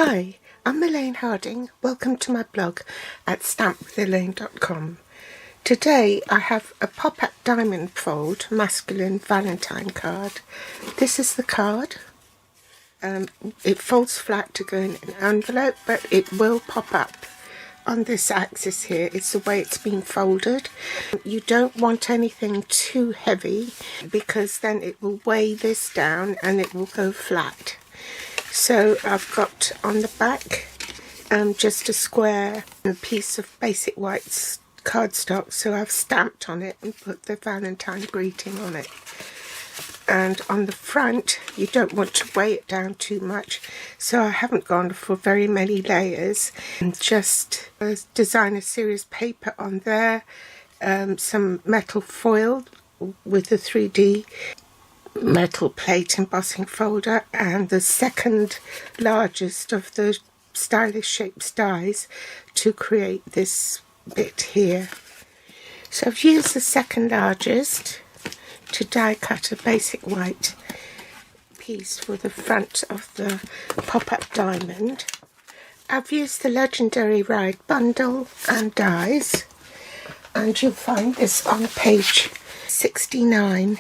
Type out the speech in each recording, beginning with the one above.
Hi, I'm Elaine Harding. Welcome to my blog at stampwithelaine.com. Today I have a pop-up diamond fold masculine Valentine card. This is the card. It folds flat to go in an envelope, but it will pop up on this axis here. It's the way it's been folded. You don't want anything too heavy because then it will weigh this down and it will go flat. So I've got on the back just a square piece of basic white cardstock, so I've stamped on it and put the Valentine greeting on it. And on the front you don't want to weigh it down too much, so I haven't gone for very many layers, and just a designer series paper on there, some metal foil with a 3D metal plate embossing folder, and the second largest of the stylish shapes dies to create this bit here. So I've used the second largest to die cut a basic white piece for the front of the pop-up diamond. I've used the Legendary Ride bundle and dies, and you'll find this on page 69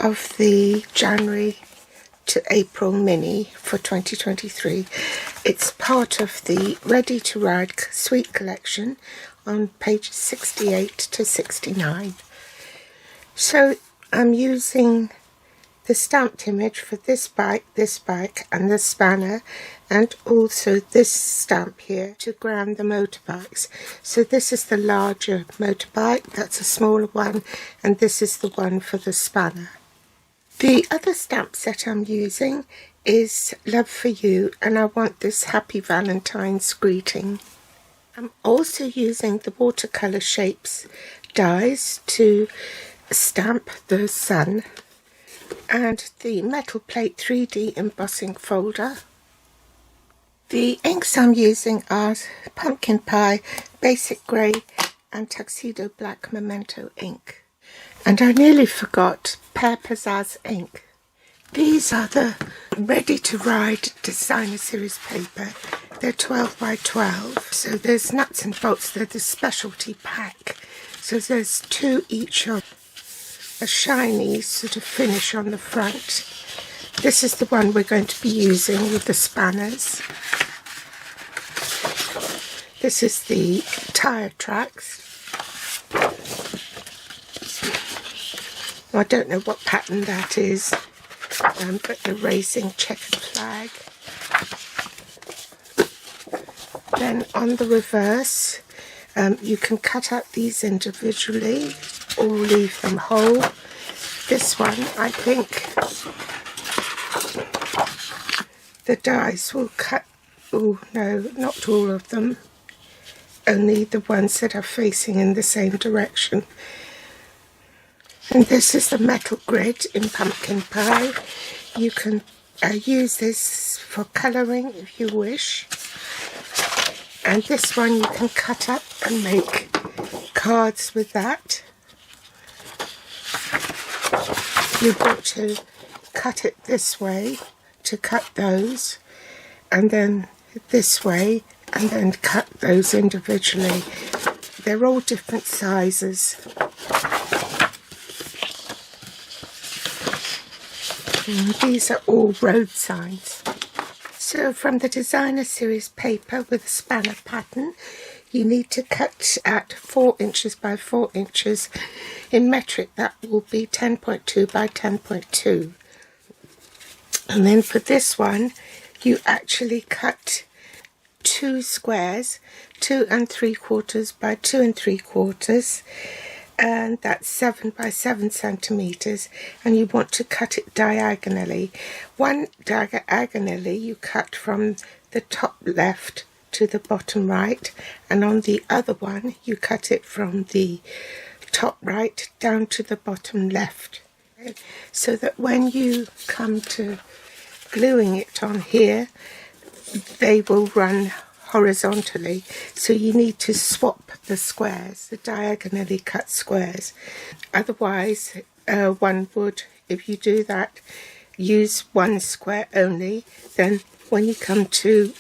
of the January to April mini for 2023. It's part of the Ready to Ride Sweet collection on pages 68 to 69. So I'm using the stamped image for this bike, and the spanner, and also this stamp here to ground the motorbikes. So this is the larger motorbike, that's a smaller one, and this is the one for the spanner. The other stamp set I'm using is Love for You, and I want this Happy Valentine's greeting. I'm also using the watercolour shapes dies to stamp the sun, and the metal plate 3D embossing folder. The inks I'm using are Pumpkin Pie, Basic Grey and Tuxedo Black Memento ink. And I nearly forgot Pear Pizzazz ink. These are the Ready to Ride designer series paper. They're 12 by 12, so there's nuts and bolts. They're the specialty pack, so there's two each of a shiny sort of finish on the front. This is the one we're going to be using with the spanners. This is the tire tracks. I don't know what pattern that is, but the racing checkered flag. Then on the reverse, you can cut out these individually or leave them whole. This one, I think the dies will cut, oh no, not all of them, only the ones that are facing in the same direction. And this is the metal grid in Pumpkin Pie. You can use this for colouring if you wish. And this one you can cut up and make cards with that. You've got to cut it this way to cut those, and then this way, and then cut those individually. They're all different sizes. And these are all road signs. So from the designer series paper with a spanner pattern, you need to cut at 4 inches by 4 inches. In metric that will be 10.2 by 10.2. And then for this one you actually cut 2 squares, 2 3/4 by 2 3/4, and that's 7 by 7 centimeters, and you want to cut it diagonally. One diagonally you cut from the top left to the bottom right, and on the other one you cut it from the top right down to the bottom left, so that when you come to gluing it on here they will run horizontally, so you need to swap the squares, the diagonally cut squares. Otherwise one would, if you do that, use one square only, then when you come to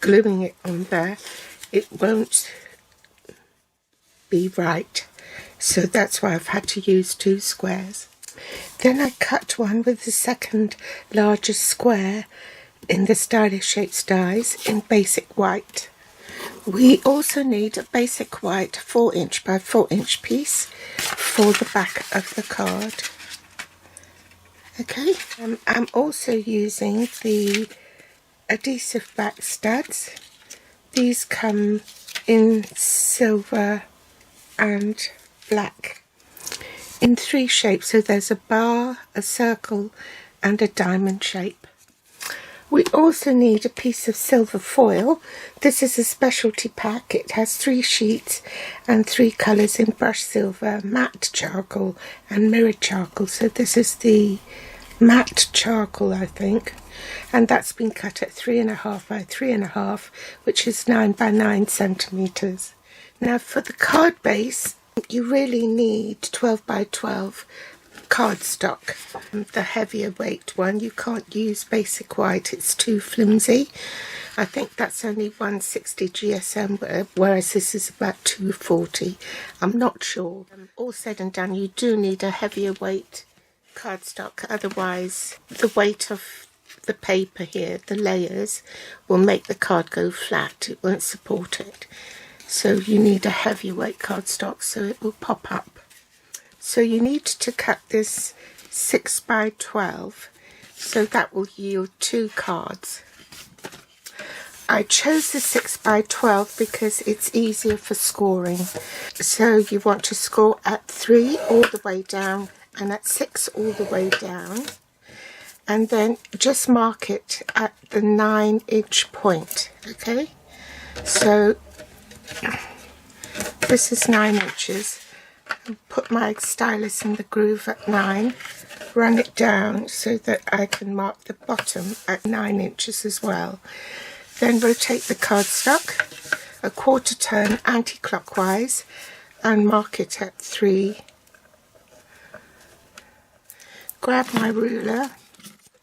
gluing it on there, it won't be right. So that's why I've had to use 2 squares. Then I cut one with the second largest square in the Stylish Shapes dies in basic white. We also need a basic white 4" by 4" piece for the back of the card. Okay, I'm also using the adhesive back studs. These come in silver and black in 3 shapes, so there's a bar, a circle and a diamond shape. We also need a piece of silver foil. This is a specialty pack. It has 3 sheets and 3 colours in brushed silver, matte charcoal and mirrored charcoal. So this is the matte charcoal, I think, and that's been cut at 3.5 by 3.5, which is 9 by 9 centimetres. Now for the card base, you really need 12 by 12 cardstock, the heavier weight one. You can't use basic white, it's too flimsy. I think that's only 160 GSM, whereas this is about 240. I'm not sure. All said and done, you do need a heavier weight cardstock, otherwise the weight of the paper here, the layers, will make the card go flat. It won't support it. So you need a heavier weight cardstock so it will pop up. So you need to cut this 6 by 12, so that will yield 2 cards. I chose the 6 by 12 because it's easier for scoring. So you want to score at 3 all the way down and at 6 all the way down, and then just mark it at the 9" point. Okay, so this is 9 inches. Put my stylus in the groove at 9, run it down so that I can mark the bottom at 9 inches as well. Then rotate the cardstock a 1/4 turn anti-clockwise and mark it at 3. Grab my ruler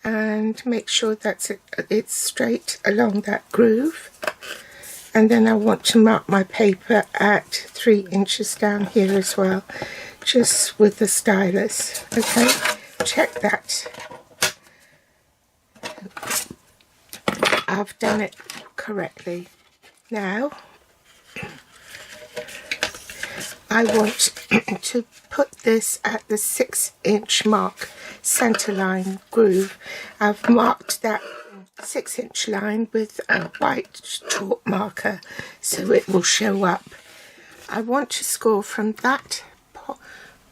and make sure that it's straight along that groove. And then I want to mark my paper at 3 inches down here as well, just with the stylus. Okay, check that. I've done it correctly. Now I want to put this at the 6" mark, centre line groove. I've marked that 6" line with a white chalk marker so it will show up. I want to score from that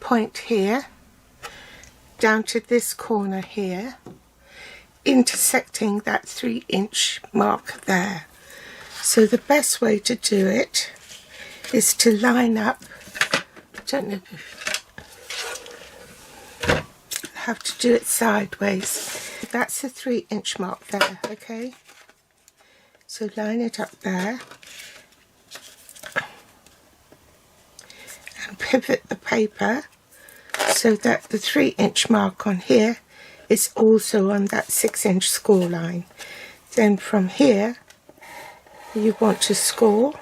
point here down to this corner here, intersecting that 3" mark there. So the best way to do it is to line up, I don't know, I have to do it sideways. That's the 3" mark there, okay? So line it up there and pivot the paper so that the 3" mark on here is also on that 6" score line. Then from here you want to score,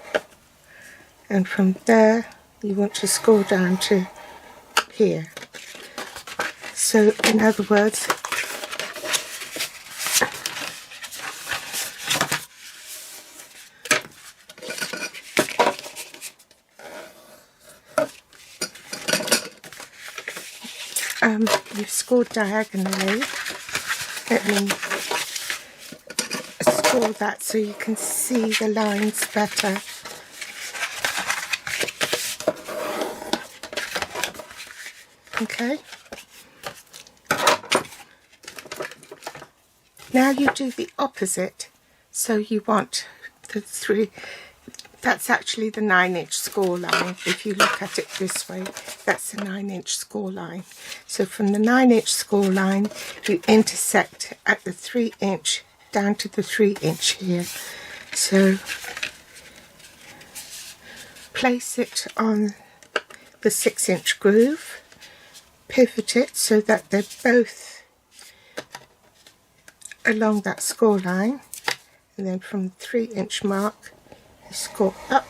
and from there you want to score down to here. So in other words, you've scored diagonally. Let me score that so you can see the lines better. Okay. Now you do the opposite. So you want the 3, that's actually the 9" score line. If you look at it this way, that's the 9" score line. So from the 9" score line, you intersect at the 3" down to the 3" here. So place it on the 6" groove, pivot it so that they're both along that score line, and then from the 3-inch mark you score up,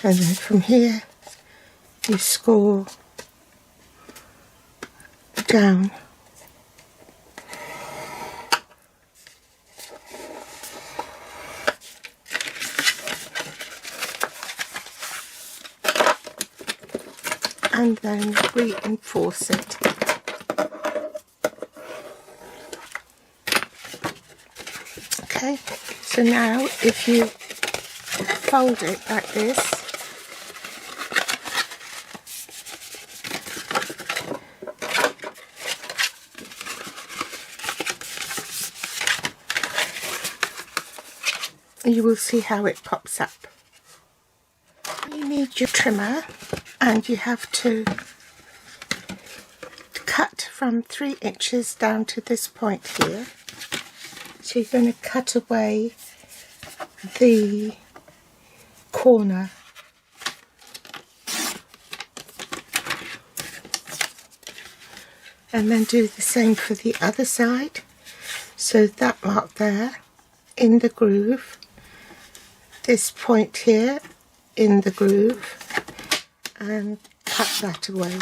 and then from here you score down. And then reinforce it. Okay, so now if you fold it like this, you will see how it pops up. You need your trimmer, and you have to cut from 3 inches down to this point here. So you're going to cut away the corner. And then do the same for the other side. So that mark there in the groove, this point here in the groove, and cut that away.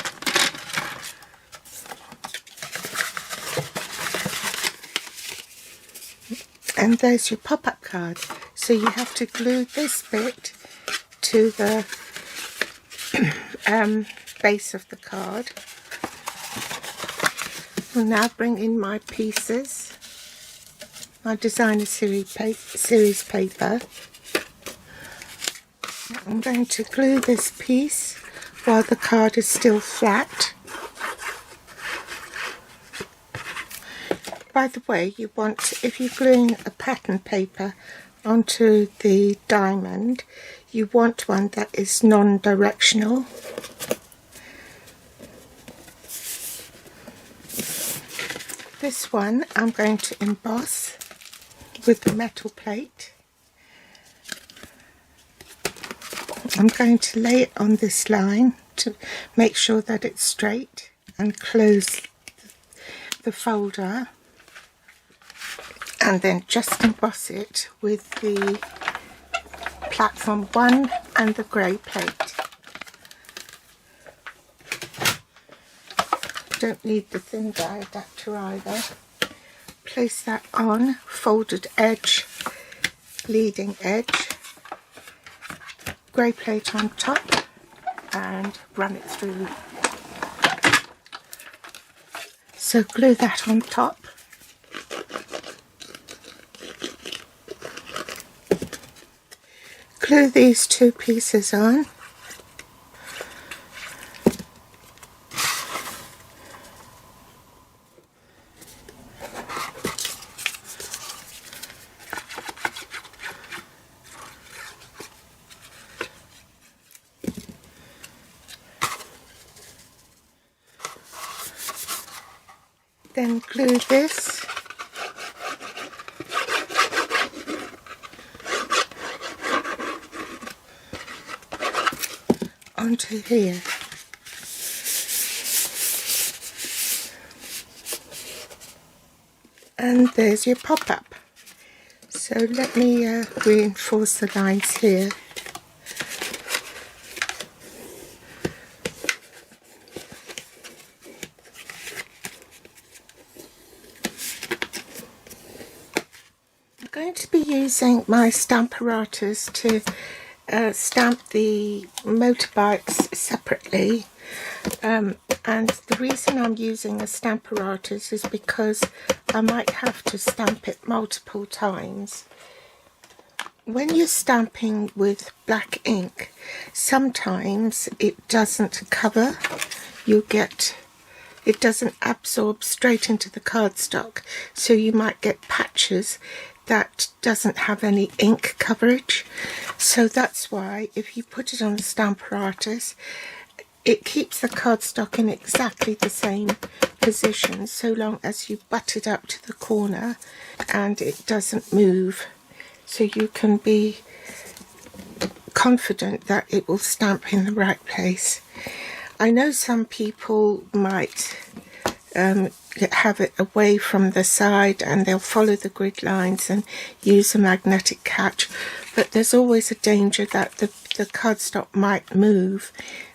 And there's your pop-up card. So you have to glue this bit to the base of the card. I'll now bring in my pieces, my designer series paper. I'm going to glue this piece while the card is still flat. By the way, you want, if you're gluing a pattern paper onto the diamond, you want one that is non-directional. This one I'm going to emboss with the metal plate. I'm going to lay it on this line to make sure that it's straight and close the folder, and then just emboss it with the platform 1 and the grey plate. Don't need the thin die adapter either. Place that on, folded edge, leading edge, grey plate on top, and run it through. So glue that on top. Glue these two pieces on. Then glue this onto here. And there's your pop-up. So let me reinforce the lines here. I'm going to be using my Stamparatus to stamp the motorbikes separately, and the reason I'm using a Stamparatus is because I might have to stamp it multiple times. When you're stamping with black ink, sometimes it doesn't cover, it doesn't absorb straight into the cardstock, so you might get patches that doesn't have any ink coverage. So that's why if you put it on the Stamparatus, it keeps the cardstock in exactly the same position so long as you butt it up to the corner and it doesn't move, so you can be confident that it will stamp in the right place. I know some people might have it away from the side, and they'll follow the grid lines and use a magnetic catch. But there's always a danger that the cardstock might move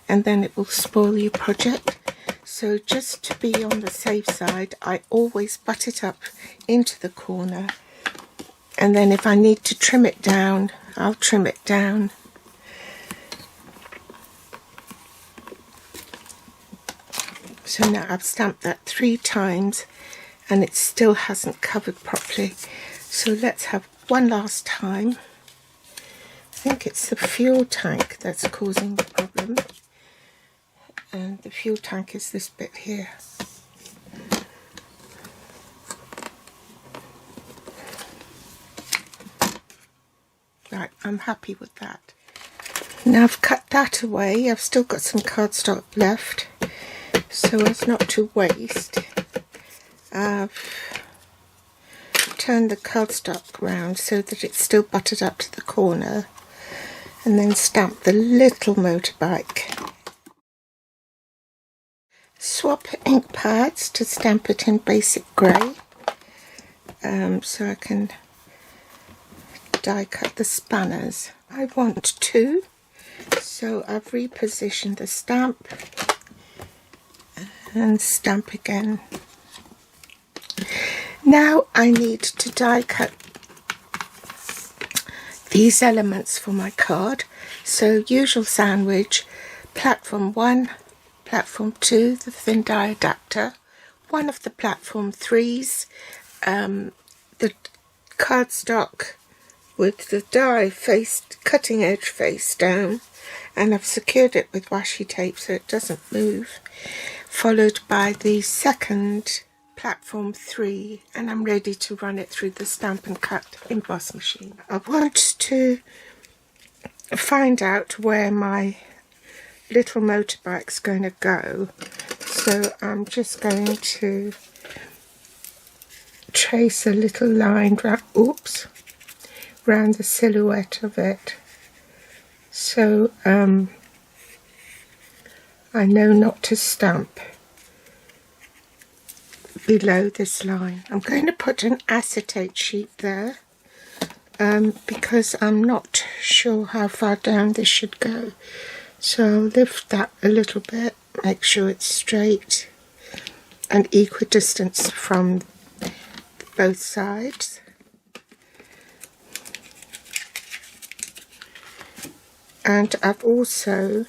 and then it will spoil your project. So just to be on the safe side, I always butt it up into the corner, and then if I need to trim it down, I'll trim it down. So now I've stamped that 3 times and it still hasn't covered properly. So let's have one last time. I think it's the fuel tank that's causing the problem. And the fuel tank is this bit here. Right, I'm happy with that. Now I've cut that away. I've still got some cardstock left, so as not to waste, I've turned the cardstock round so that it's still buttered up to the corner, and then stamped the little motorbike. Swap ink pads to stamp it in basic grey, so I can die cut the spanners. I want 2, so I've repositioned the stamp and stamp again. Now I need to die cut these elements for my card. So usual sandwich, platform 1, platform 2, the thin die adapter, one of the platform 3s, the cardstock with the die cutting edge face down, and I've secured it with washi tape so it doesn't move, followed by the second platform 3, and I'm ready to run it through the Stamp and Cut emboss machine. I want to find out where my little motorbike's going to go, so I'm just going to trace a little line around the silhouette of it, so I know not to stamp below this line. I'm going to put an acetate sheet there because I'm not sure how far down this should go. So I'll lift that a little bit, make sure it's straight and equidistant from both sides. And I've also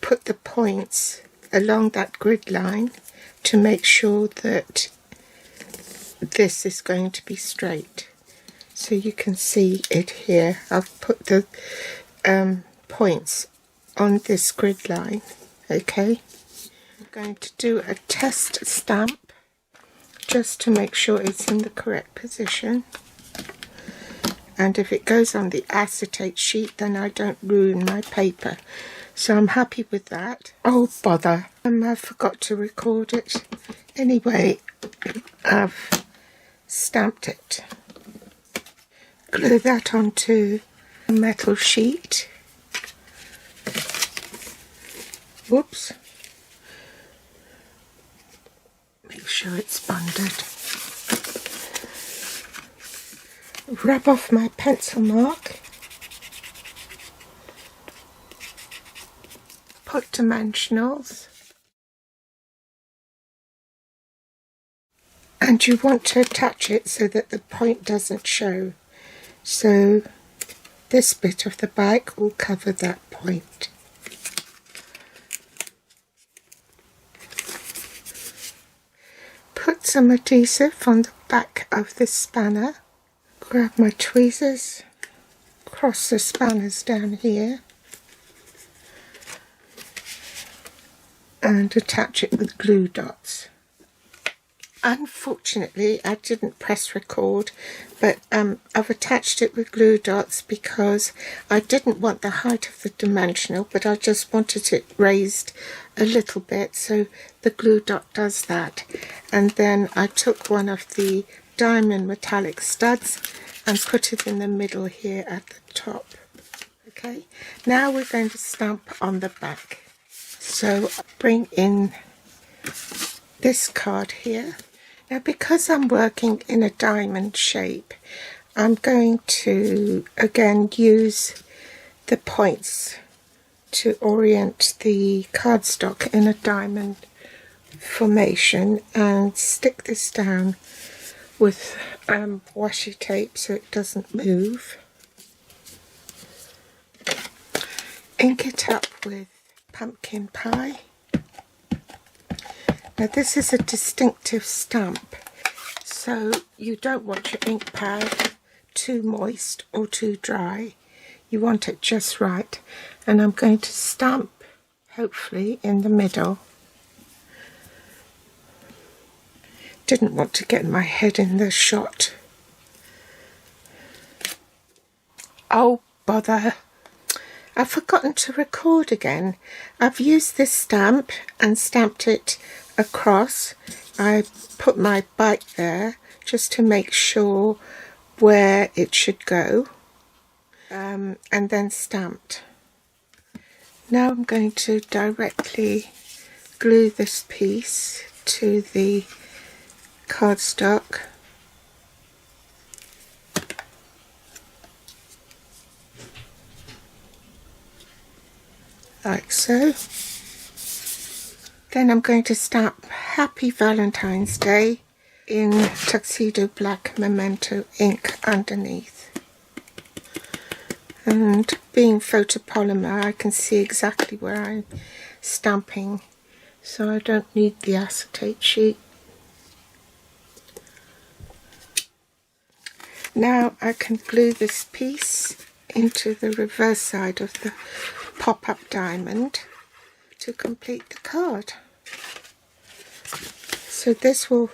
put the points along that grid line to make sure that this is going to be straight. So you can see it here. I've put the points on this grid line. Okay, I'm going to do a test stamp just to make sure it's in the correct position. And if it goes on the acetate sheet, then I don't ruin my paper. So I'm happy with that. Oh bother, I forgot to record it. Anyway, I've stamped it. Glue that onto a metal sheet. Whoops. Make sure it's bonded. Rub off my pencil mark. Put dimensionals. And you want to attach it so that the point doesn't show. So this bit of the bike will cover that point. Put some adhesive on the back of this spanner. Grab my tweezers, cross the spanners down here and attach it with glue dots. Unfortunately, I didn't press record, but I've attached it with glue dots because I didn't want the height of the dimensional, but I just wanted it raised a little bit, so the glue dot does that. And then I took one of the diamond metallic studs and put it in the middle here at the top. Okay, now we're going to stamp on the back. So bring in this card here. Now, because I'm working in a diamond shape, I'm going to again use the points to orient the cardstock in a diamond formation and stick this down with washi tape so it doesn't move. Ink it up with pumpkin pie. Now this is a distinctive stamp, so you don't want your ink pad too moist or too dry. You want it just right, and I'm going to stamp hopefully in the middle. Didn't want to get my head in the shot. Oh bother, I've forgotten to record again. I've used this stamp and stamped it across. I put my bite there just to make sure where it should go, and then stamped. Now I'm going to directly glue this piece to the cardstock. Like so. Then I'm going to stamp Happy Valentine's Day in Tuxedo Black Memento ink underneath. And being photopolymer, I can see exactly where I'm stamping, so I don't need the acetate sheet. Now I can glue this piece into the reverse side of the pop-up diamond to complete the card. So this will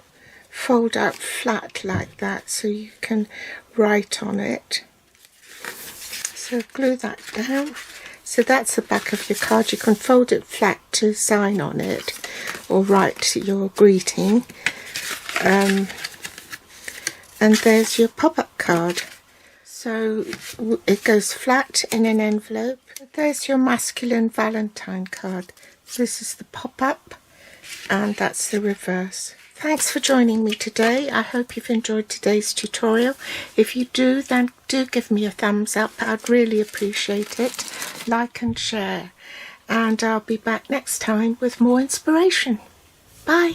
fold out flat like that so you can write on it. So glue that down. So that's the back of your card. You can fold it flat to sign on it or write your greeting. And there's your pop-up card. So it goes flat in an envelope. There's your Masculine Valentine card. This is the pop-up and that's the reverse. Thanks for joining me today. I hope you've enjoyed today's tutorial. If you do, then do give me a thumbs up. I'd really appreciate it. Like and share. And I'll be back next time with more inspiration. Bye.